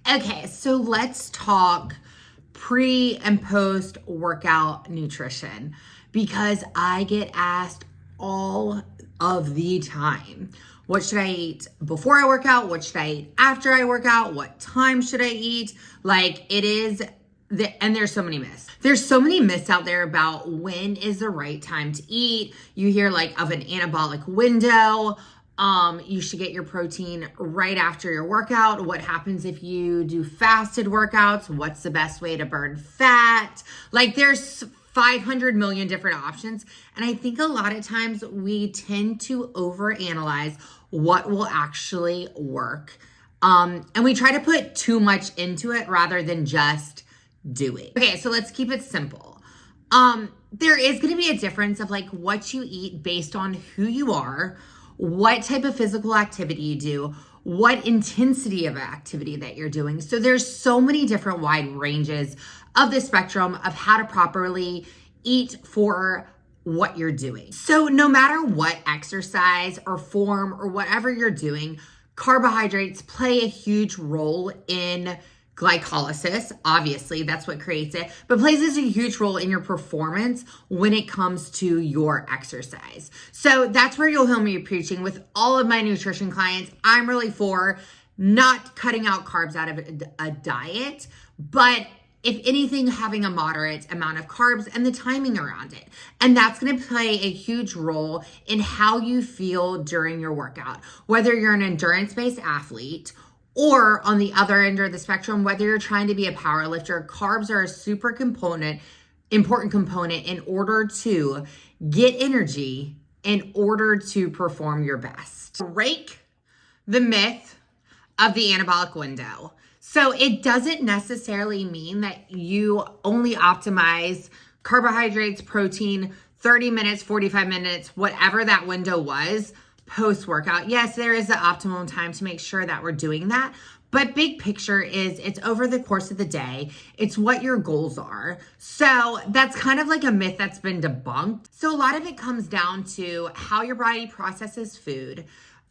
Okay, so let's talk pre and post workout nutrition because I get asked all of the time. What should I eat before I work out? What should I eat after I work out? What time should I eat? And there's so many myths. There's so many myths out there about when is the right time to eat. You hear like of an anabolic window. You should get your protein right after your workout. What happens if you do fasted workouts? What's the best way to burn fat? Like there's 500 million different options. And I think a lot of times we tend to overanalyze what will actually work. And we try to put too much into it rather than just do it. Okay, so let's keep it simple. There is going to be a difference of like what you eat based on who you are, what type of physical activity you do, what intensity of activity that you're doing. So there's so many different wide ranges of the spectrum of how to properly eat for what you're doing. So no matter what exercise or form or whatever you're doing, carbohydrates play a huge role in glycolysis. Obviously, that's what creates it, but plays a huge role in your performance when it comes to your exercise. So that's where you'll hear me preaching with all of my nutrition clients. I'm really for not cutting out carbs out of a diet, but if anything, having a moderate amount of carbs and the timing around it. And that's going to play a huge role in how you feel during your workout, whether you're an endurance-based athlete or on the other end of the spectrum, whether you're trying to be a power lifter. Carbs are a super important component in order to get energy in order to perform your best. Break the myth of the anabolic window. So it doesn't necessarily mean that you only optimize carbohydrates, protein, 30 minutes, 45 minutes, whatever that window was post-workout. Yes, there is the optimum time to make sure that we're doing that. But big picture is it's over the course of the day. It's what your goals are. So that's kind of like a myth that's been debunked. So a lot of it comes down to how your body processes food,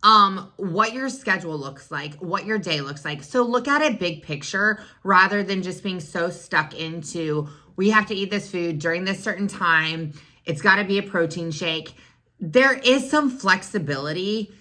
what your schedule looks like, what your day looks like. So look at it big picture rather than just being so stuck into, we have to eat this food during this certain time. It's got to be a protein shake. There is some flexibility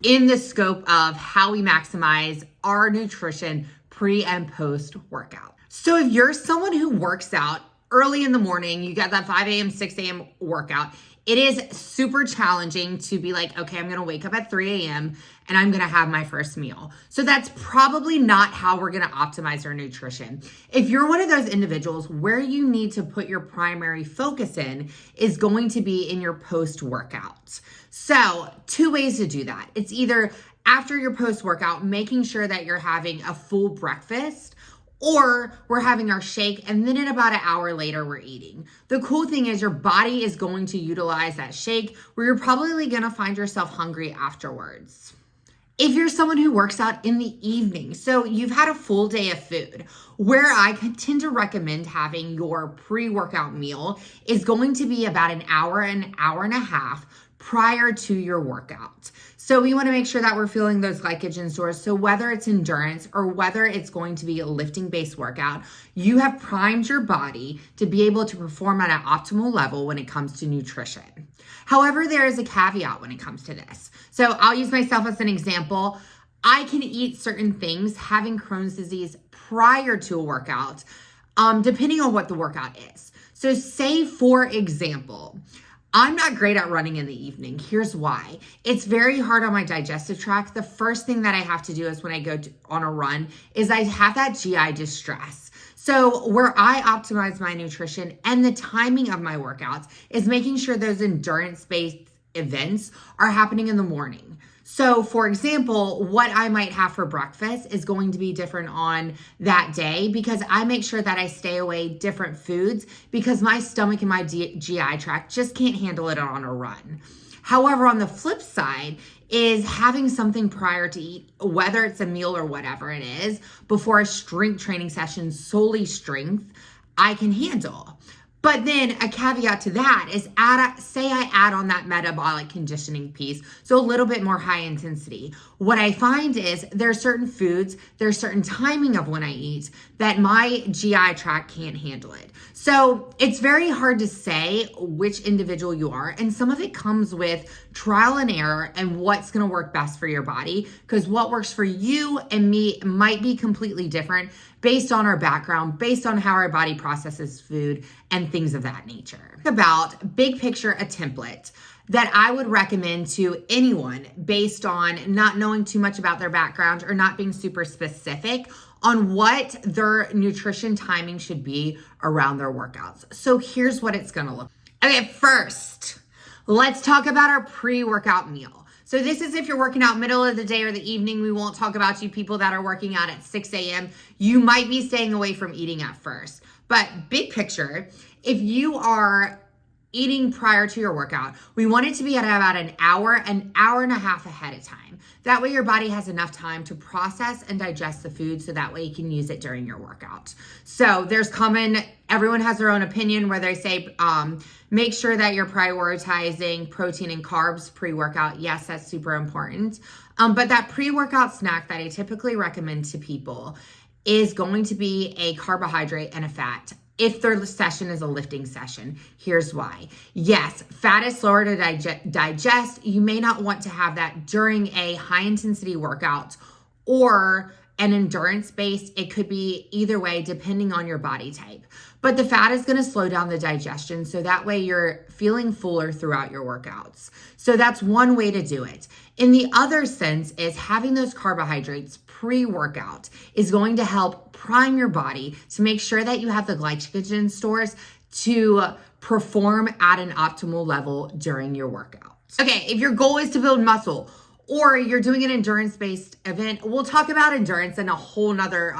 in the scope of how we maximize our nutrition pre and post workout. So if you're someone who works out early in the morning, you got that 5 a.m., 6 a.m. workout, it is super challenging to be like, okay, I'm going to wake up at 3 a.m. and I'm going to have my first meal. So that's probably not how we're going to optimize our nutrition. If you're one of those individuals, where you need to put your primary focus in is going to be in your post-workout. So 2 ways to do that. It's either after your post-workout, making sure that you're having a full breakfast, or we're having our shake and then in about an hour later, we're eating. The cool thing is your body is going to utilize that shake where you're probably going to find yourself hungry afterwards. If you're someone who works out in the evening, so you've had a full day of food, where I tend to recommend having your pre-workout meal is going to be about an hour and a half prior to your workout. So we want to make sure that we're filling those glycogen stores. So whether it's endurance or whether it's going to be a lifting-based workout, you have primed your body to be able to perform at an optimal level when it comes to nutrition. However, there is a caveat when it comes to this. So I'll use myself as an example. I can eat certain things having Crohn's disease prior to a workout, depending on what the workout is. So say, for example, I'm not great at running in the evening. Here's why. It's very hard on my digestive tract. The first thing that I have to do is when I go on a run is I have that GI distress. So where I optimize my nutrition and the timing of my workouts is making sure those endurance-based events are happening in the morning. So for example, what I might have for breakfast is going to be different on that day because I make sure that I stay away different foods because my stomach and my GI tract just can't handle it on a run. However, on the flip side is having something prior to eat, whether it's a meal or whatever it is, before a strength training session, solely strength, I can handle. But then a caveat to that is say I add on that metabolic conditioning piece, so a little bit more high intensity. What I find is there's certain foods, there's certain timing of when I eat that my GI tract can't handle it. So it's very hard to say which individual you are. And some of it comes with trial and error and what's going to work best for your body, because what works for you and me might be completely different based on our background, based on how our body processes food and things of that nature. About big picture, a template that I would recommend to anyone based on not knowing too much about their background or not being super specific on what their nutrition timing should be around their workouts. So here's what it's gonna look like. Okay, first, let's talk about our pre-workout meal. So this is if you're working out middle of the day or the evening. We won't talk about you people that are working out at 6 a.m. You might be staying away from eating at first. But big picture, if you are eating prior to your workout, we want it to be at about an hour and a half ahead of time. That way your body has enough time to process and digest the food, so that way you can use it during your workout. So everyone has their own opinion where they say, make sure that you're prioritizing protein and carbs pre-workout. Yes, that's super important. But that pre-workout snack that I typically recommend to people is going to be a carbohydrate and a fat. If their session is a lifting session, here's why. Yes, fat is slower to digest. You may not want to have that during a high intensity workout or an endurance based. It could be either way depending on your body type. But the fat is going to slow down the digestion, so that way you're feeling fuller throughout your workouts. So that's one way to do it. In the other sense is having those carbohydrates pre-workout is going to help prime your body to make sure that you have the glycogen stores to perform at an optimal level during your workout. Okay, if your goal is to build muscle or you're doing an endurance-based event, we'll talk about endurance in a whole nother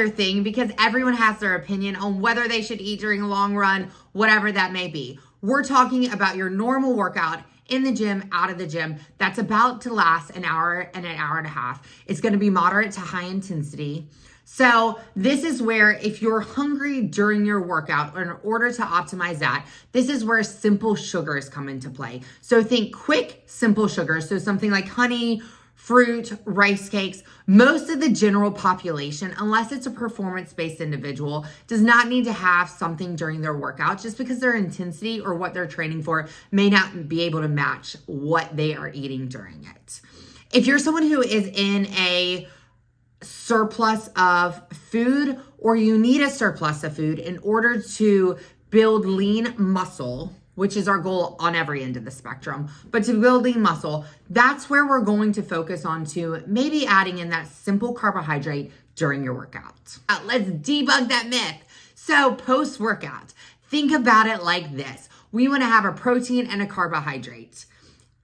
thing, because everyone has their opinion on whether they should eat during a long run, whatever that may be. We're talking about your normal workout in the gym, out of the gym, that's about to last an hour and a half. It's going to be moderate to high intensity. So this is where if you're hungry during your workout, or in order to optimize that, this is where simple sugars come into play. So think quick, simple sugars. So something like honey, fruit, rice cakes. Most of the general population, unless it's a performance-based individual, does not need to have something during their workout, just because their intensity or what they're training for may not be able to match what they are eating during it. If you're someone who is in a surplus of food, or you need a surplus of food in order to build lean muscle, which is our goal on every end of the spectrum, but to build lean muscle, that's where we're going to focus on to maybe adding in that simple carbohydrate during your workout. Let's debug that myth. So post-workout, think about it like this. We want to have a protein and a carbohydrate.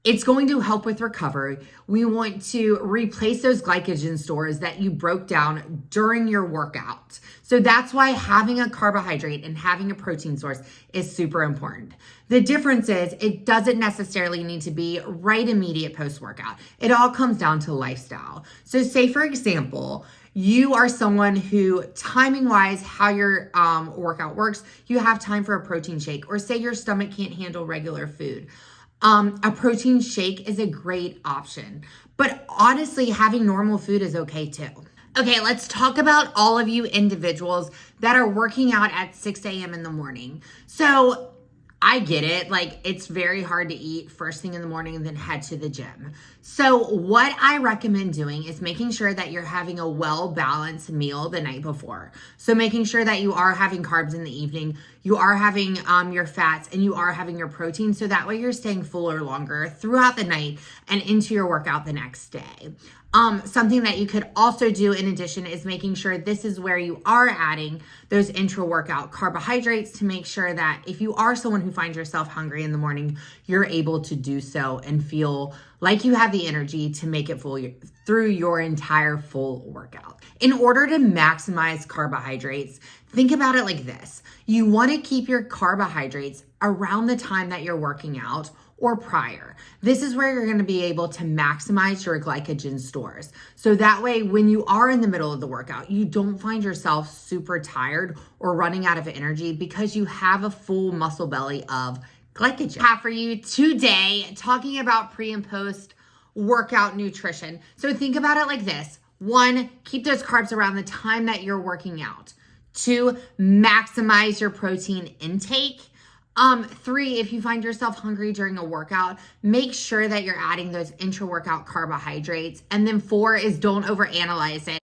It's going to help with recovery. We want to replace those glycogen stores that you broke down during your workout. So that's why having a carbohydrate and having a protein source is super important. The difference is it doesn't necessarily need to be right immediate post-workout. It all comes down to lifestyle. So say, for example, you are someone who, timing wise, how your workout works, you have time for a protein shake, or say your stomach can't handle regular food. A protein shake is a great option, but honestly, having normal food is okay too. Okay, let's talk about all of you individuals that are working out at 6 a.m. in the morning. So I get it. Like, it's very hard to eat first thing in the morning and then head to the gym. So what I recommend doing is making sure that you're having a well-balanced meal the night before. So making sure that you are having carbs in the evening, you are having your fats, and you are having your protein. So that way you're staying fuller longer throughout the night and into your workout the next day. Something that you could also do in addition is making sure this is where you are adding those intra-workout carbohydrates to make sure that if you are someone who finds yourself hungry in the morning, you're able to do so and feel like you have the energy to make it through your entire full workout. In order to maximize carbohydrates, think about it like this. You want to keep your carbohydrates around the time that you're working out, or prior. This is where you're going to be able to maximize your glycogen stores. So that way, when you are in the middle of the workout, you don't find yourself super tired or running out of energy because you have a full muscle belly of glycogen. I have for you today talking about pre and post workout nutrition. So think about it like this. 1, keep those carbs around the time that you're working out. 2, maximize your protein intake. 3, if you find yourself hungry during a workout, make sure that you're adding those intra-workout carbohydrates. And then 4 is don't overanalyze it.